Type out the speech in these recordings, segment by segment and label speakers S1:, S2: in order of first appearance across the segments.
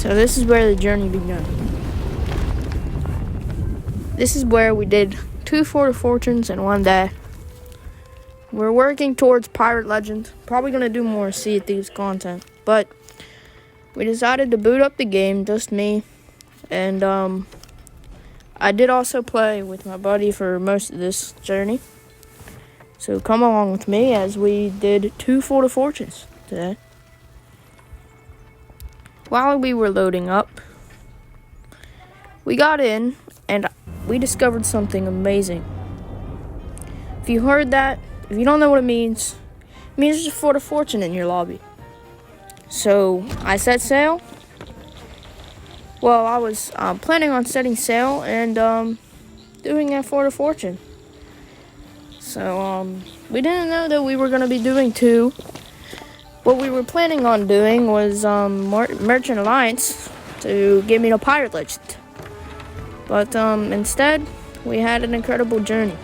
S1: So this is where the journey began. This is where we did 2 Fort of Fortunes in one day. We're working towards Pirate Legend. Probably going to do more Sea of Thieves content. But we decided to boot up the game, just me. And I did also play with my buddy for most of this journey. So come along with me as we did 2 Fort of Fortunes today. While we were loading up, we got in and we discovered something amazing. If you heard that, if you don't know what it means there's a Fort of Fortune in your lobby. So I set sail. Well, I was planning on setting sail and doing a Fort of Fortune. So we didn't know that we were going to be doing 2. What we were planning on doing was Merchant Alliance to give me the Pirate Legend. But instead, we had an incredible journey.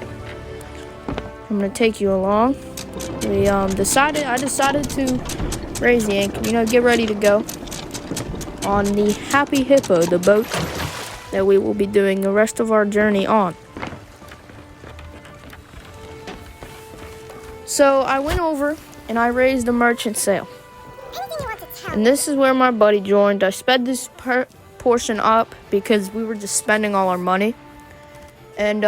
S1: I'm going to take you along. I decided to raise the anchor, get ready to go on the Happy Hippo, the boat that we will be doing the rest of our journey on. So I went over and I raised the merchant sail. And this is where my buddy joined. I sped this portion up because we were just spending all our money. And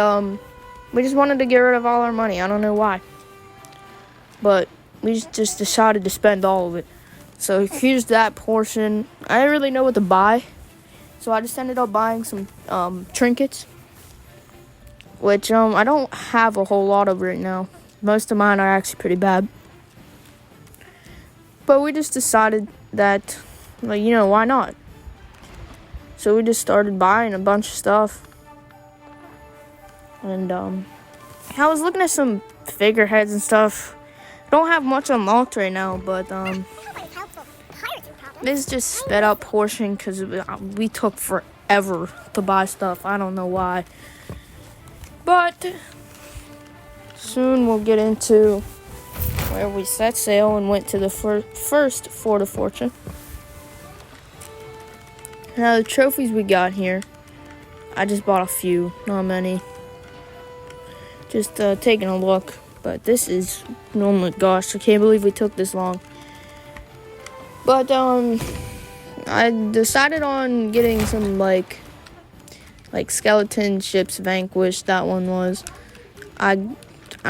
S1: we just wanted to get rid of all our money. I don't know why. But we just decided to spend all of it. So here's that portion. I didn't really know what to buy. So I just ended up buying some trinkets. Which I don't have a whole lot of right now. Most of mine are actually pretty bad. But we just decided that, why not? So we just started buying a bunch of stuff. And I was looking at some figureheads and stuff. Don't have much unlocked right now, but this is just sped up portion because we took forever to buy stuff. I don't know why. But soon we'll get into where we set sail and went to the first Fort of Fortune. Now the trophies we got here, I just bought a few, not many. Just taking a look, but this is, oh my gosh, I can't believe we took this long. But I decided on getting some like skeleton ships vanquished. That one was. I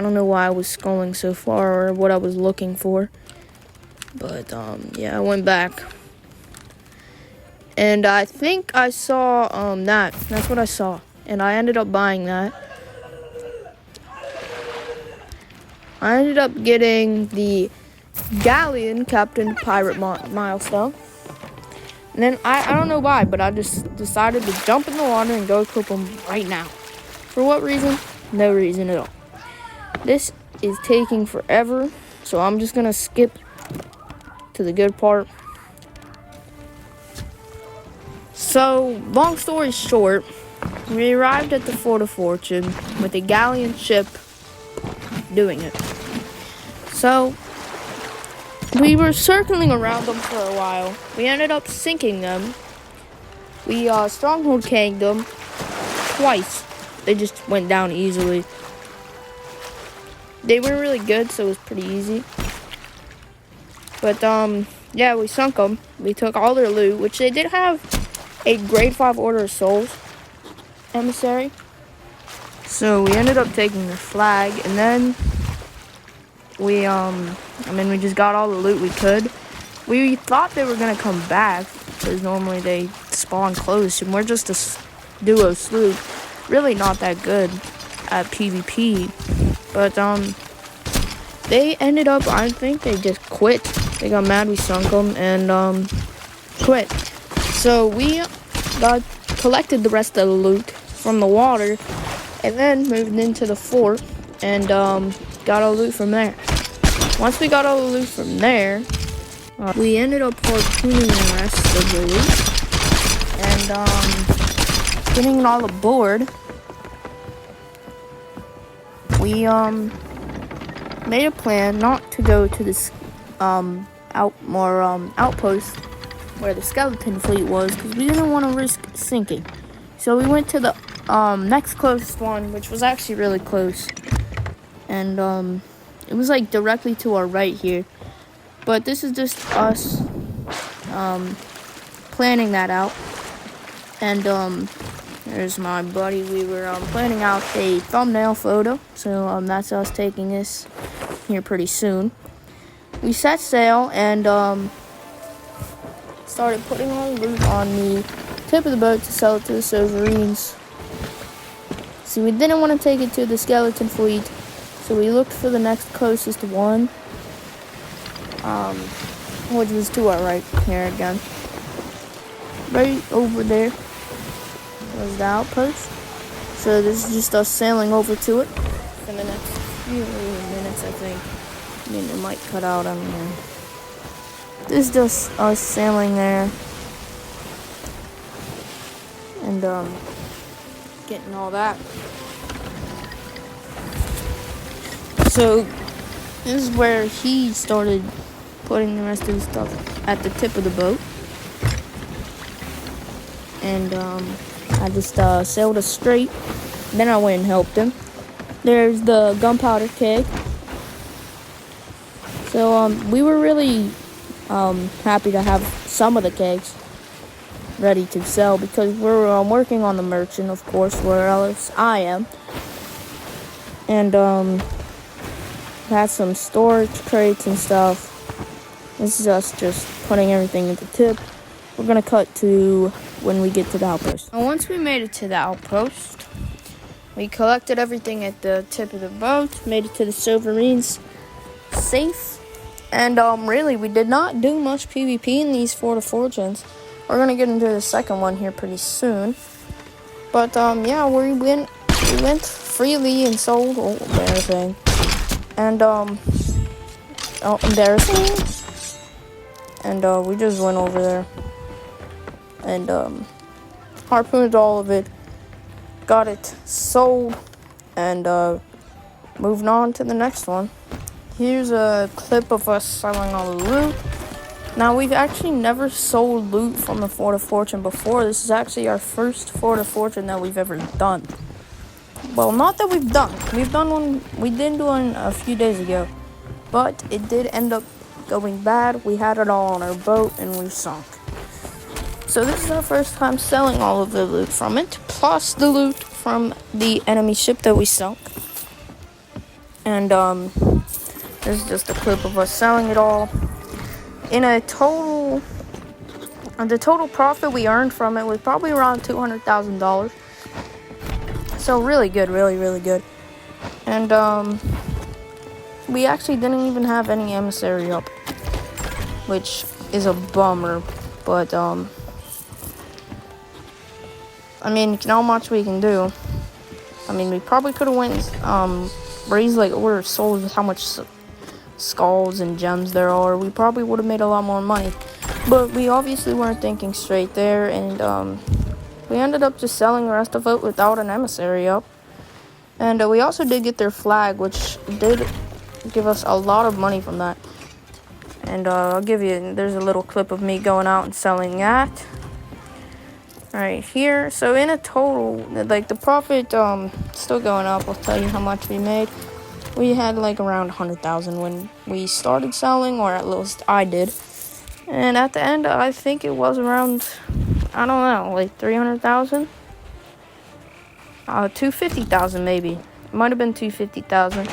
S1: don't know why I was scrolling so far or what I was looking for. But yeah, I went back. And I think I saw that's what I saw. And I ended up buying that. I ended up getting the Galleon Captain Pirate milestone. And then I don't know why, but I just decided to jump in the water and go equip them right now. For what reason? No reason at all. This is taking forever, so I'm just gonna skip to the good part. So, long story short, we arrived at the Fort of Fortune with a galleon ship doing it. So, we were circling around them for a while. We ended up sinking them. We Stronghold canned them twice. They just went down easily. They weren't really good, so it was pretty easy. But, yeah, we sunk them. We took all their loot, which they did have a grade 5 Order of Souls emissary. So we ended up taking their flag, and then we just got all the loot we could. We thought they were going to come back, because normally they spawn close, and we're just a duo sloop. Really not that good at PvP. But, they ended up, I think they just quit. They got mad we sunk them and, quit. So we collected the rest of the loot from the water and then moved into the fort and, got all the loot from there. Once we got all the loot from there, we ended up harpooning the rest of the loot and, getting it all aboard. We made a plan not to go to this outpost where the skeleton fleet was because we didn't want to risk sinking. So we went to the next closest one, which was actually really close. And it was like directly to our right here. But this is just us planning that out. And there's my buddy. We were planning out a thumbnail photo. So that's us taking this here pretty soon. We set sail and started putting our loot on the tip of the boat to sell it to the Sovereigns. See, we didn't want to take it to the skeleton fleet, so we looked for the next closest one, which was to our right here again. Right over there was the outpost. So this is just us sailing over to it in the next few minutes, I think. I mean, it might cut out, I don't know. This is just us sailing there and getting all that. So this is where he started putting the rest of the stuff at the tip of the boat. And I just sailed us straight. Then I went and helped him. There's the gunpowder keg. So we were really happy to have some of the kegs ready to sell because we're working on the merchant, of course, where else I am. And had some storage crates and stuff. This is us just putting everything at the tip. We're gonna cut to when we get to the outpost. And once we made it to the outpost, we collected everything at the tip of the boat, made it to the Sovereigns safe. And really, we did not do much PvP in these Fort of Fortunes. We're gonna get into the second one here pretty soon. But yeah, we went freely and sold. Oh, embarrassing. And embarrassing. And we just went over there and harpooned all of it, got it sold, and moving on to the next one. Here's a clip of us selling all the loot. Now, we've actually never sold loot from the Fort of Fortune before. This is actually our first Fort of Fortune that we've ever done. Well, not that we've done. We've done one. We did do one a few days ago, but it did end up going bad. We had it all on our boat and we sunk. So this is our first time selling all of the loot from it, plus the loot from the enemy ship that we sunk. And this is just a clip of us selling it all. In a total, the total profit we earned from it was probably around $200,000. So really good, really good. And we actually didn't even have any emissary up, which is a bummer. But I mean, not much we can do. I mean, we probably could have went raised like order souls with how much skulls and gems there are. We probably would have made a lot more money, but we obviously weren't thinking straight there, and we ended up just selling the rest of it without an emissary up. And we also did get their flag, which did give us a lot of money from that. And I'll give you, there's a little clip of me going out and selling that right here. So in a total, like the profit still going up. I'll tell you how much we made. We had like around 100,000 when we started selling, or at least I did. And at the end, I think it was around, I don't know, like 300,000? 250,000 maybe. It might have been 250,000.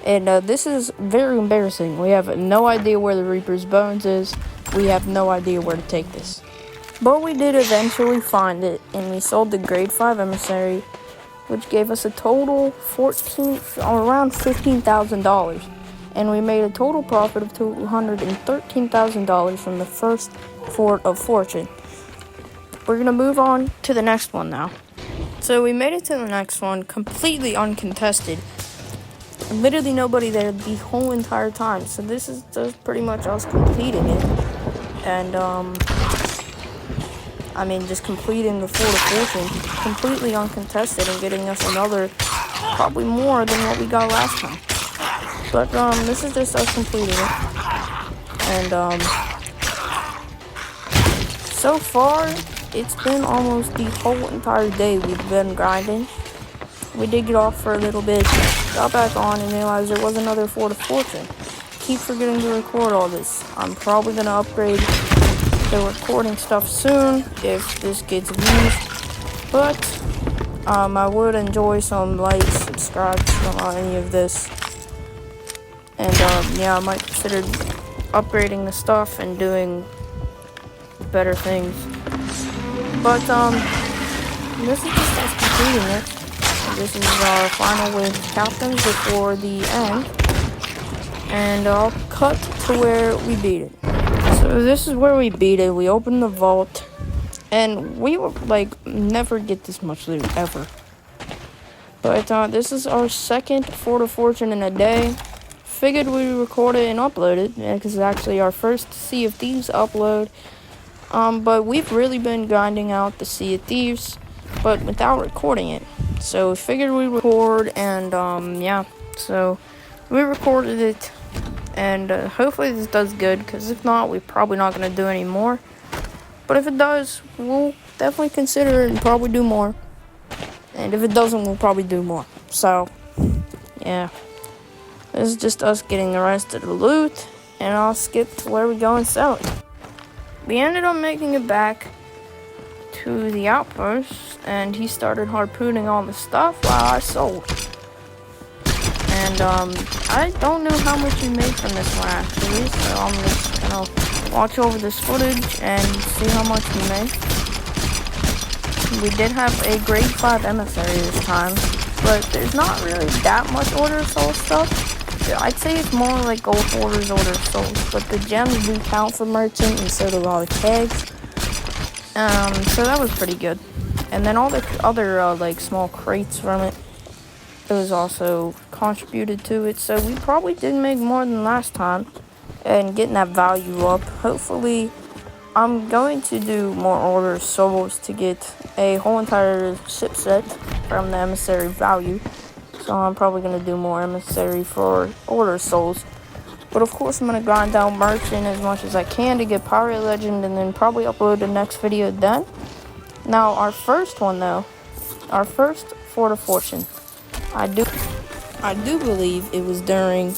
S1: And this is very embarrassing. We have no idea where the Reaper's Bones is. We have no idea where to take this. But we did eventually find it, and we sold the grade 5 emissary, which gave us a total around $15,000. And we made a total profit of $213,000 from the first Fort of Fortune. We're going to move on to the next one now. So we made it to the next one completely uncontested. Literally nobody there the whole entire time. So this is just pretty much us completing it. And, I mean, just completing the Fort of Fortune completely uncontested and getting us another, probably more than what we got last time. But, this is just us completing it. And, so far, it's been almost the whole entire day we've been grinding. We did get off for a little bit, got back on, and realized there was another Fort of Fortune. Keep forgetting to record all this. I'm probably going to upgrade the recording stuff soon if this gets views. But I would enjoy some likes, subscribes from any of this. And yeah, I might consider upgrading the stuff and doing better things. But this is just us completing it. This is our final with captains before the end. And I'll cut to where we beat it. So this is where we beat it. We opened the vault. And we were like, never get this much loot, ever. But this is our second Fort of Fortune in a day. Figured we'd record it and upload it. Because it's actually our first Sea of Thieves upload. But we've really been grinding out the Sea of Thieves. But without recording it. So figured we'd record and yeah. So we recorded it. And hopefully this does good. Because if not, we're probably not going to do any more. But if it does, we'll definitely consider it and probably do more. And if it doesn't, we'll probably do more. So, yeah. This is just us getting the rest of the loot. And I'll skip to where we go and sell it. We ended up making it back to the outpost. And he started harpooning all the stuff while I sold. And I don't know how much we made from this one actually. So I'm just going to watch over this footage and see how much we made. We did have a grade 5 emissary this time, but there's not really that much Order of Souls stuff. I'd say it's more like Gold Hoarders, Order of Souls, but the gems do count for merchant and so do all the kegs. So that was pretty good. And then all the other like small crates from it, it was also contributed to it. So we probably did make more than last time. And getting that value up. Hopefully, I'm going to do more Order of Souls to get a whole entire ship set from the Emissary value. So I'm probably going to do more Emissary for Order of Souls. But of course, I'm going to grind down Merchant as much as I can to get Pirate Legend and then probably upload the next video then. Now, our first one though, our first Fort of Fortune. I do believe it was during,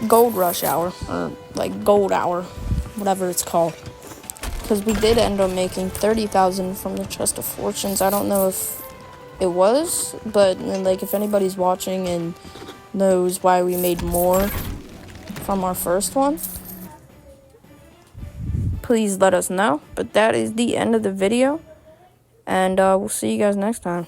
S1: Gold Rush Hour, or like Gold Hour, whatever it's called. Because we did end up making 30,000 from the Chest of Fortunes. I don't know if it was, but like if anybody's watching and knows why we made more from our first one, please let us know. But that is the end of the video, and we'll see you guys next time.